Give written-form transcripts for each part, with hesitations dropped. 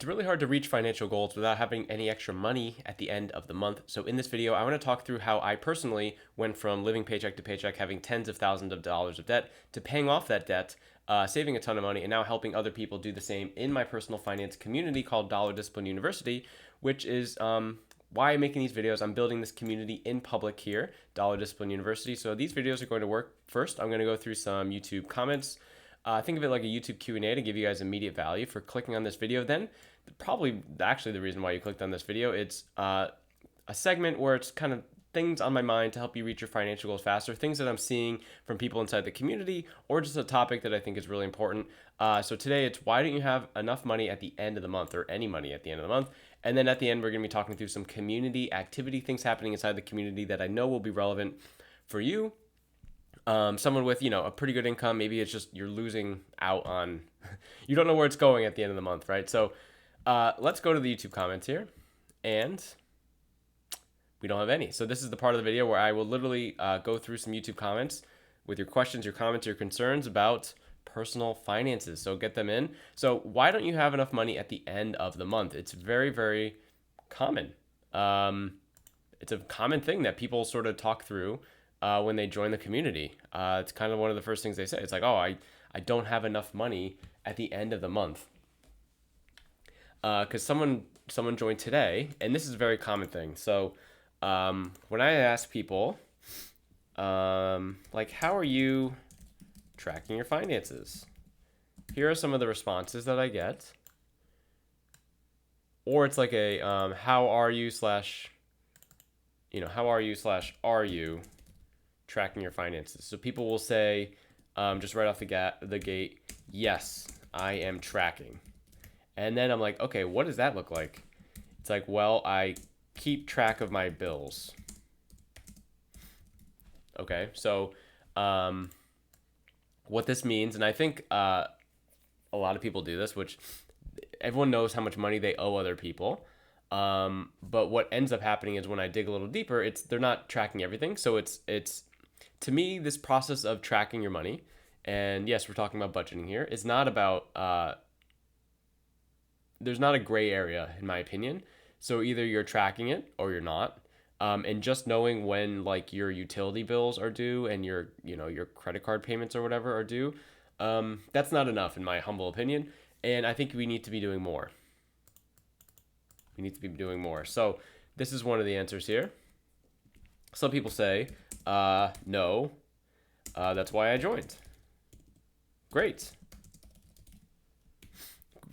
It's really hard to reach financial goals without having any extra money at the end of the month. So in this video, I want to talk through how I personally went from living paycheck to paycheck, having tens of thousands of dollars of debt, to paying off that debt, saving a ton of money, and now helping other people do the same in my personal finance community called Dollar Discipline University, which is why I'm making these videos. I'm building this community in public here, Dollar Discipline University. So these videos are going to work. First, I'm going to go through some YouTube comments. Think of it like a YouTube Q&A to give you guys immediate value for clicking on this video. Then probably actually the reason why you clicked on this video, it's a segment where it's kind of things on my mind to help you reach your financial goals faster, things that I'm seeing from people inside the community, or just a topic that I think is really important. So today it's why don't you have enough money at the end of the month, or any money at the end of the month. And then at the end, we're going to be talking through some community activity, things happening inside the community that I know will be relevant for you. Someone with, a pretty good income, maybe it's just you're losing out on, you don't know where it's going at the end of the month, right? So let's go to the YouTube comments here, and we don't have any. So this is the part of the video where I will literally go through some YouTube comments with your questions, your comments, your concerns about personal finances. So get them in. So why don't you have enough money at the end of the month? It's very, very common. It's a common thing that people sort of talk through when they join the community. It's kind of one of the first things they say. It's like, oh, I don't have enough money at the end of the month. Because someone joined today, and this is a very common thing. So when I ask people, like, how are you tracking your finances? Here are some of the responses that I get. Or it's like a how are you slash are you tracking your finances? So people will say, just right off the gate, yes, I am tracking. And then I'm like, okay, what does that look like? It's like, well, I keep track of my bills. Okay, so what this means, and I think a lot of people do this, which everyone knows how much money they owe other people. But what ends up happening is when I dig a little deeper, they're not tracking everything. So it's to me, this process of tracking your money, and yes, we're talking about budgeting here, is not about there's not a gray area, in my opinion. So either you're tracking it or you're not. And just knowing when like your utility bills are due and your credit card payments or whatever are due, that's not enough, in my humble opinion. And I think we need to be doing more. We need to be doing more. So this is one of the answers here. Some people say, no, that's why I joined. Great.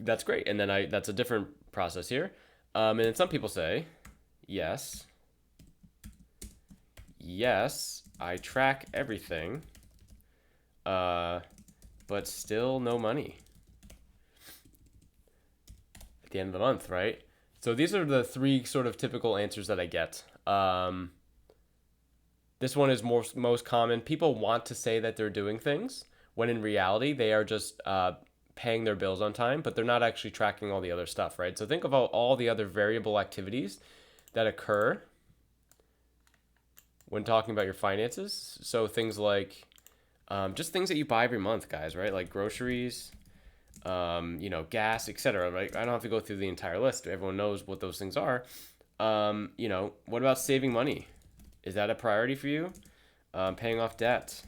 That's great. And then that's a different process here. And then some people say, yes, I track everything, but still no money at the end of the month, right? So these are the three sort of typical answers that I get. This one is most common. People want to say that they're doing things when in reality they are just paying their bills on time, but they're not actually tracking all the other stuff, right? So think about all the other variable activities that occur when talking about your finances. So things like just things that you buy every month, guys, right? Like groceries, gas, etc. Right? I don't have to go through the entire list. Everyone knows what those things are. What about saving money? Is that a priority for you? Paying off debt.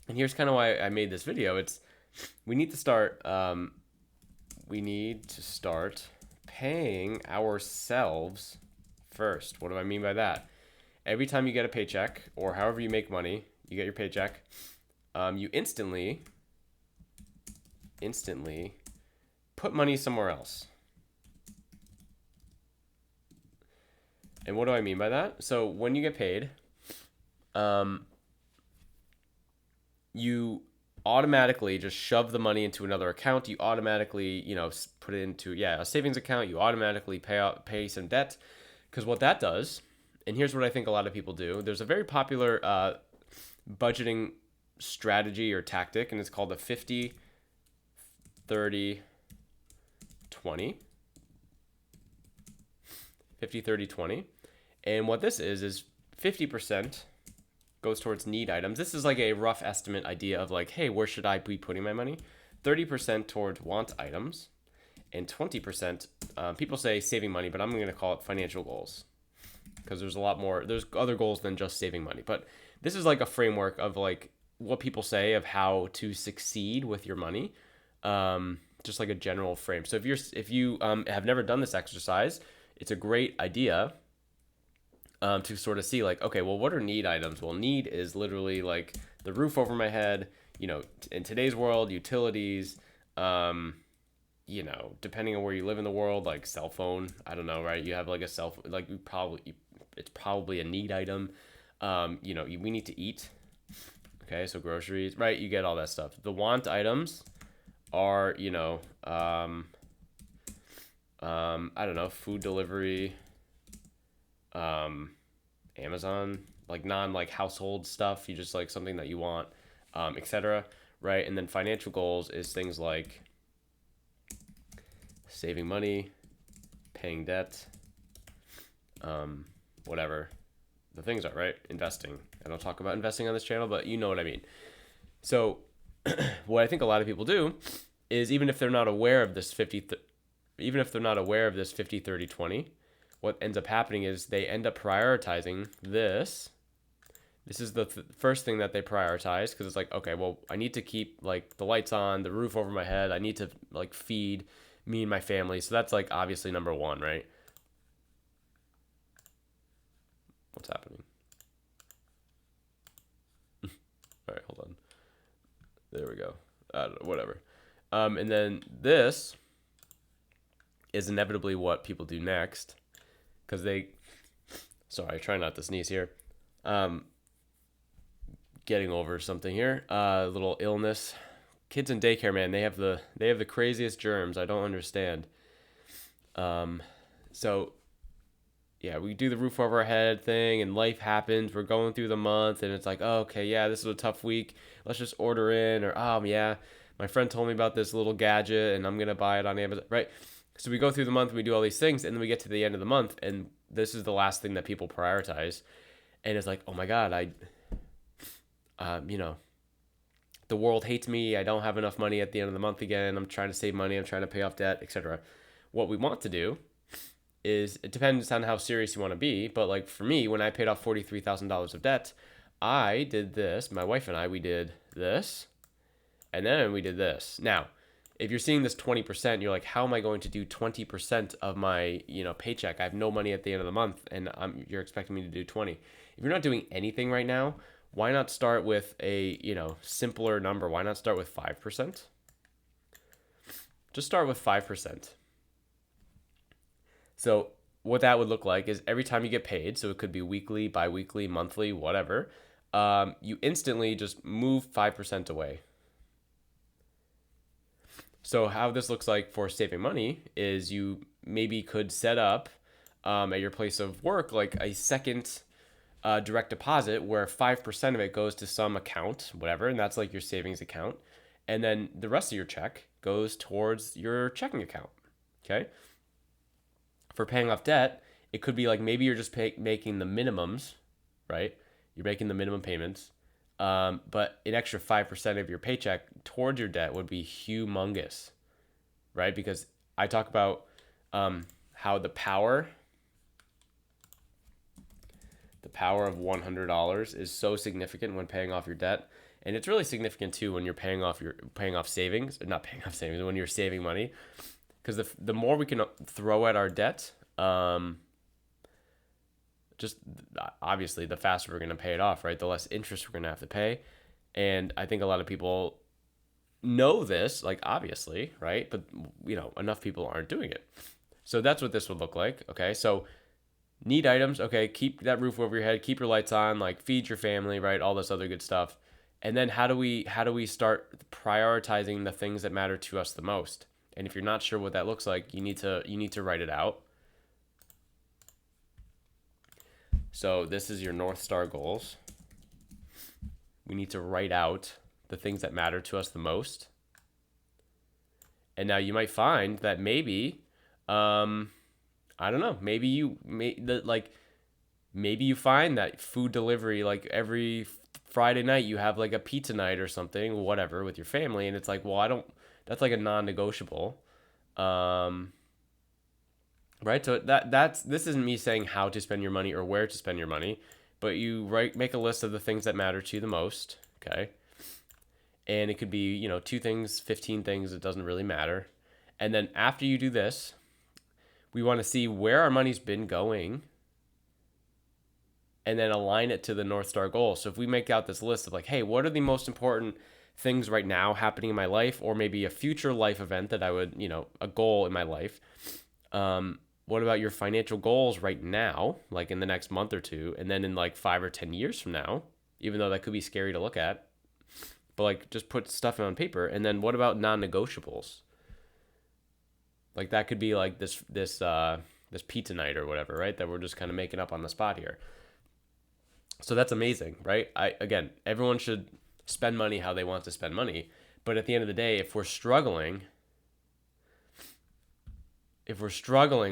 And here's kind of why I made this video. We need to start paying ourselves first. What do I mean by that? Every time you get a paycheck, or however you make money, you get your paycheck, you instantly put money somewhere else. And what do I mean by that? So when you get paid, you automatically just shove the money into another account. You automatically, put it into a savings account. You automatically pay some debt, because what that does, and here's what I think a lot of people do. There's a very popular budgeting strategy or tactic, and it's called the 50, 30, 20. 50, 30, 20. And what this is 50% goes towards need items. This is like a rough estimate idea of like, hey, where should I be putting my money? 30% towards want items, and 20%, people say saving money, but I'm going to call it financial goals, because there's a lot more, there's other goals than just saving money. But this is like a framework of like what people say of how to succeed with your money. Just like a general frame. So if you have never done this exercise, it's a great idea to sort of see like, okay, well, what are need items? Well, need is literally like the roof over my head, in today's world, utilities, depending on where you live in the world, like cell phone, I don't know, right? You have like a cell phone, like it's probably a need item. We need to eat. Okay, so groceries, right? You get all that stuff. The want items are, I don't know, food delivery, Amazon, like like household stuff. You just like something that you want, etc. Right? And then financial goals is things like saving money, paying debt, whatever the things are, right? Investing. I don't talk about investing on this channel, but you know what I mean. So what I think a lot of people do is even if they're not aware of this 50 30 20, what ends up happening is they end up prioritizing this. This is the first thing that they prioritize, because it's like, okay, well, I need to keep like the lights on, the roof over my head. I need to like feed me and my family. So that's like obviously number one, right? What's happening? All right, hold on. There we go. I don't know, whatever. And then this is inevitably what people do next, because sorry, try not to sneeze here. Getting over something here. Little illness. Kids in daycare, man, they have the craziest germs. I don't understand. So yeah, we do the roof over our head thing, and life happens. We're going through the month, and it's like, oh, okay, yeah, this is a tough week. Let's just order in, or yeah, my friend told me about this little gadget, and I'm gonna buy it on Amazon, right? So we go through the month, and we do all these things, and then we get to the end of the month, and this is the last thing that people prioritize, and it's like, oh my God, the world hates me. I don't have enough money at the end of the month again. I'm trying to save money. I'm trying to pay off debt, etc. What we want to do is, it depends on how serious you want to be, but like for me, when I paid off $43,000 of debt, I did this. My wife and I, we did this, and then we did this. Now, if you're seeing this 20%, you're like, how am I going to do 20% of my paycheck? I have no money at the end of the month, and you're expecting me to do 20. If you're not doing anything right now, why not start with a simpler number? Why not start with 5%? Just start with 5%. So what that would look like is every time you get paid, so it could be weekly, bi-weekly, monthly, whatever, you instantly just move 5% away. So how this looks like for saving money is you maybe could set up at your place of work like a second direct deposit where 5% of it goes to some account, whatever, and that's like your savings account. And then the rest of your check goes towards your checking account, okay? For paying off debt, it could be like maybe you're just making the minimums, right? You're making the minimum payments, but an extra 5% of your paycheck towards your debt would be humongous, right? Because I talk about how the power of $100 is so significant when paying off your debt, and it's really significant too when you're paying off savings, not paying off savings, when you're saving money, because the more we can throw at our debt, just obviously the faster we're going to pay it off, right? The less interest we're going to have to pay. And I think a lot of people know this, like obviously, right? But enough people aren't doing it. So that's what this would look like. Okay, so need items, okay, keep that roof over your head, keep your lights on, like feed your family, right? All this other good stuff. And then how do we start prioritizing the things that matter to us the most? And if you're not sure what that looks like, you need to write it out. So this is your North Star goals. We need to write out the things that matter to us the most. And now you might find that maybe, I don't know, maybe you find that food delivery, like every Friday night you have like a pizza night or something, whatever, with your family, and it's like, well, That's like a non-negotiable. Um, right? So that's this isn't me saying how to spend your money or where to spend your money, but you make a list of the things that matter to you the most, okay? And it could be, 2 things, 15 things, it doesn't really matter. And then after you do this, we want to see where our money's been going and then align it to the North Star goal. So if we make out this list of like, hey, what are the most important things right now happening in my life, or maybe a future life event that I would, a goal in my life. What about your financial goals right now, like in the next month or two, and then in like 5 or 10 years from now, even though that could be scary to look at, but like just put stuff on paper. And then what about non-negotiables? Like that could be like this pizza night or whatever, right? That we're just kind of making up on the spot here. So that's amazing, right? Again, everyone should spend money how they want to spend money, but at the end of the day, if we're struggling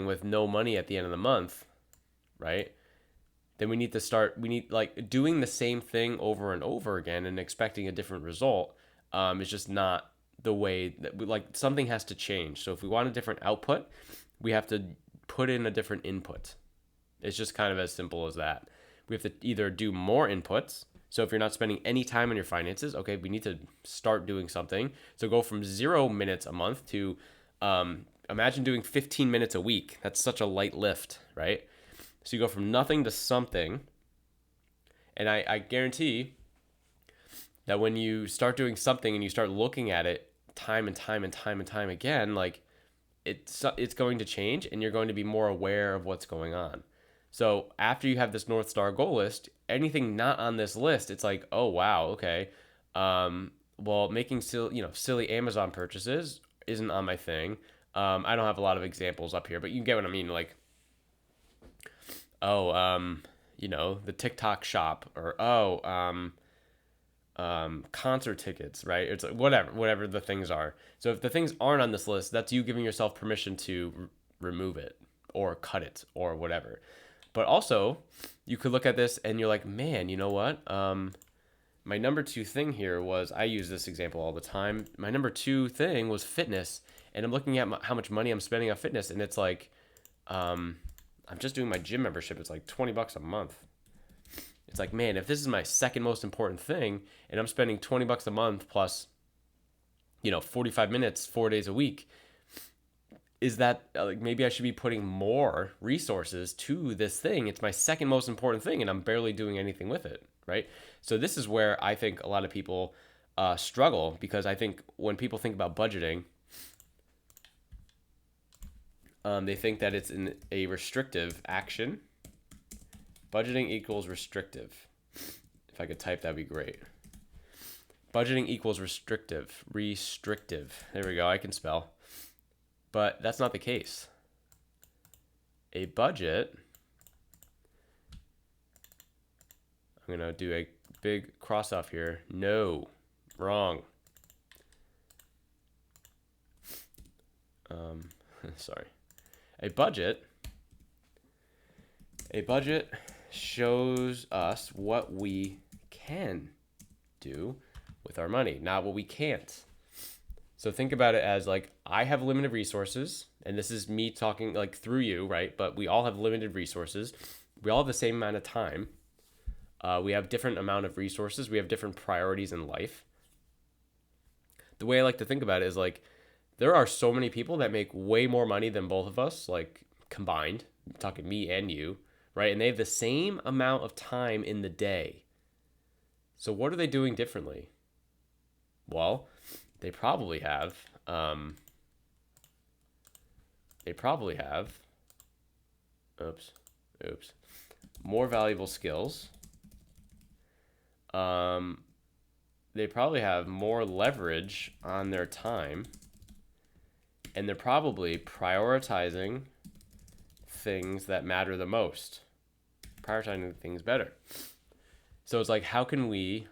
with no money at the end of the month, right? Then we need like doing the same thing over and over again and expecting a different result is just not the way that like something has to change. So if we want a different output, we have to put in a different input. It's just kind of as simple as that. We have to either do more inputs. So if you're not spending any time on your finances, okay, we need to start doing something. So go from 0 minutes a month to imagine doing 15 minutes a week. That's such a light lift, right? So you go from nothing to something. And I guarantee that when you start doing something and you start looking at it time and time and time and time again, like it's going to change and you're going to be more aware of what's going on. So after you have this North Star goal list, anything not on this list, it's like, oh wow, okay. Well, making silly Amazon purchases isn't on my thing. I don't have a lot of examples up here, but you get what I mean. Like, the TikTok shop, or concert tickets, right? It's like whatever the things are. So if the things aren't on this list, that's you giving yourself permission to remove it or cut it or whatever. But also, you could look at this and you're like, man, you know what? My number 2 thing here was, I use this example all the time. My number 2 thing was fitness, and I'm looking at how much money I'm spending on fitness, and it's like, I'm just doing my gym membership. It's like $20 a month. It's like, man, if this is my second most important thing, and I'm spending $20 a month plus, 45 minutes, 4 days a week, is that like maybe I should be putting more resources to this thing? It's my second most important thing, and I'm barely doing anything with it, right? So this is where I think a lot of people struggle, because I think when people think about budgeting, they think that it's a restrictive action. Budgeting equals restrictive. If I could type, that'd be great. Budgeting equals restrictive. Restrictive. There we go. I can spell. But that's not the case. A budget, I'm going to do a big cross off here. No, wrong. Sorry. A budget shows us what we can do with our money, not what we can't. So think about it as like, I have limited resources, and this is me talking like through you, right? But we all have limited resources. We all have the same amount of time. We have different amount of resources. We have different priorities in life. The way I like to think about it is like, there are so many people that make way more money than both of us, like combined. I'm talking me and you, right? And they have the same amount of time in the day. So what are they doing differently? Well, they probably have more valuable skills. They probably have more leverage on their time, and they're probably prioritizing things that matter the most, prioritizing things better. So it's like, how can we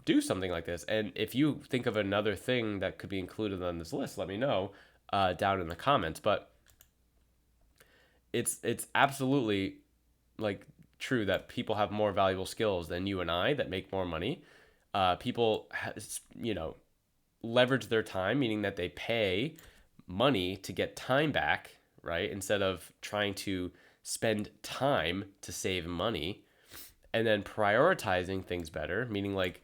do something like this? And if you think of another thing that could be included on this list, let me know down in the comments. But it's absolutely like true that people have more valuable skills than you and I that make more money. People, leverage their time, meaning that they pay money to get time back, right? Instead of trying to spend time to save money, and then prioritizing things better, meaning like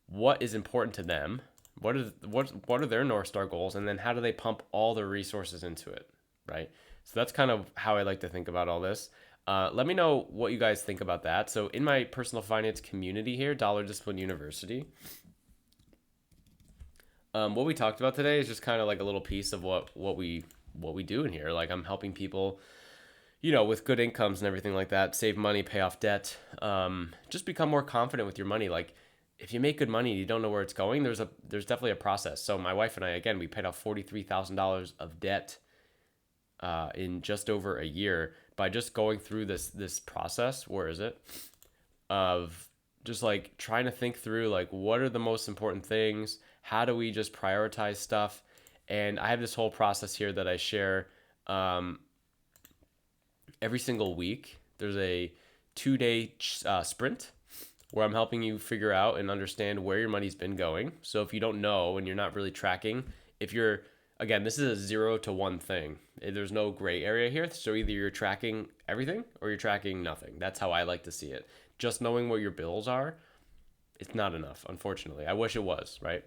what is important to them, what are their North Star goals, and then how do they pump all their resources into it, right? So that's kind of how I like to think about all this. Let me know what you guys think about that. So in my personal finance community here, Dollar Discipline University, what we talked about today is just kind of like a little piece of what we do in here. Like I'm helping people, with good incomes and everything like that, save money, pay off debt, just become more confident with your money. Like if you make good money and you don't know where it's going, there's definitely a process. So my wife and I, again, we paid off $43,000 of debt in just over a year by just going through this process. Where is it? Of just like trying to think through like what are the most important things? How do we just prioritize stuff? And I have this whole process here that I share every single week. There's a 2-day sprint where I'm helping you figure out and understand where your money's been going. So if you don't know and you're not really tracking, if you're, again, this is a 0 to 1 thing. There's no gray area here. So either you're tracking everything or you're tracking nothing. That's how I like to see it. Just knowing what your bills are, it's not enough, unfortunately. I wish it was, right?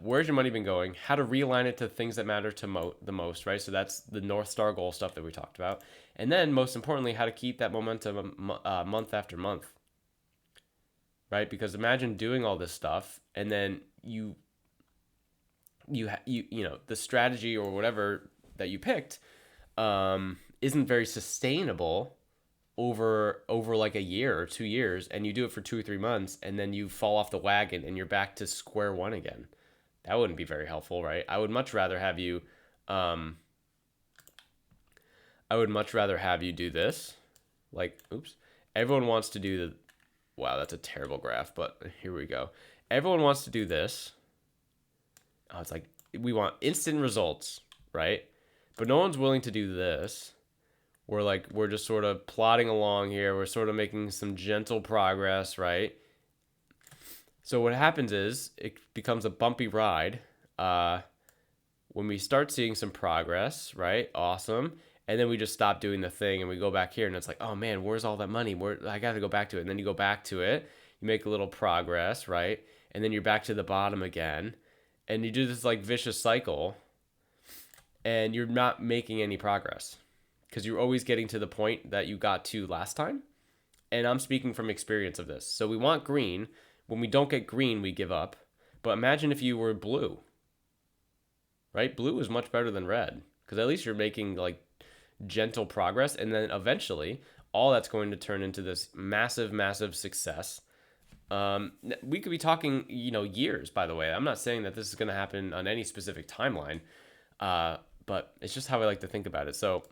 Where's your money been going? How to realign it to things that matter to the most, right? So that's the North Star goal stuff that we talked about. And then most importantly, how to keep that momentum month after month, right? Because imagine doing all this stuff and then the strategy or whatever that you picked isn't very sustainable over like a year or 2 years, and you do it for 2 or 3 months and then you fall off the wagon and you're back to square one again. That wouldn't be very helpful, right? I would much rather have you do this. Like, oops. Everyone wants to do the, wow, that's a terrible graph, but here we go. Everyone wants to do this. Oh, it's like we want instant results, right? But no one's willing to do this. We're just sort of plodding along here. We're sort of making some gentle progress, right? So what happens is it becomes a bumpy ride. When we start seeing some progress, right? Awesome. And then we just stop doing the thing and we go back here and it's like, oh man, where's all that money? I got to go back to it. And then you go back to it. You make a little progress, right? And then you're back to the bottom again. And you do this like vicious cycle and you're not making any progress because you're always getting to the point that you got to last time. And I'm speaking from experience of this. So we want green. When we don't get green, we give up. But imagine if you were blue, right? Blue is much better than red because at least you're making like gentle progress. And then eventually all that's going to turn into this massive, massive success. We could be talking, years, by the way. I'm not saying that this is going to happen on any specific timeline, but it's just how I like to think about it. So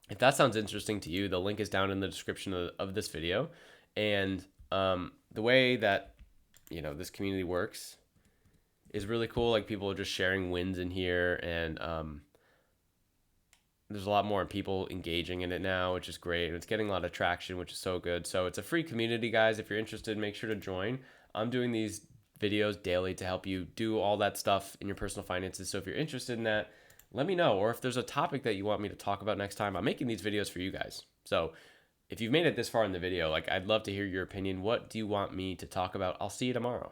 if that sounds interesting to you, the link is down in the description of this video. And the way that, this community works is really cool. Like people are just sharing wins in here and there's a lot more people engaging in it now, which is great. And it's getting a lot of traction, which is so good. So it's a free community, guys. If you're interested, make sure to join. I'm doing these videos daily to help you do all that stuff in your personal finances. So if you're interested in that, let me know. Or if there's a topic that you want me to talk about next time, I'm making these videos for you guys. So if you've made it this far in the video, like I'd love to hear your opinion. What do you want me to talk about? I'll see you tomorrow.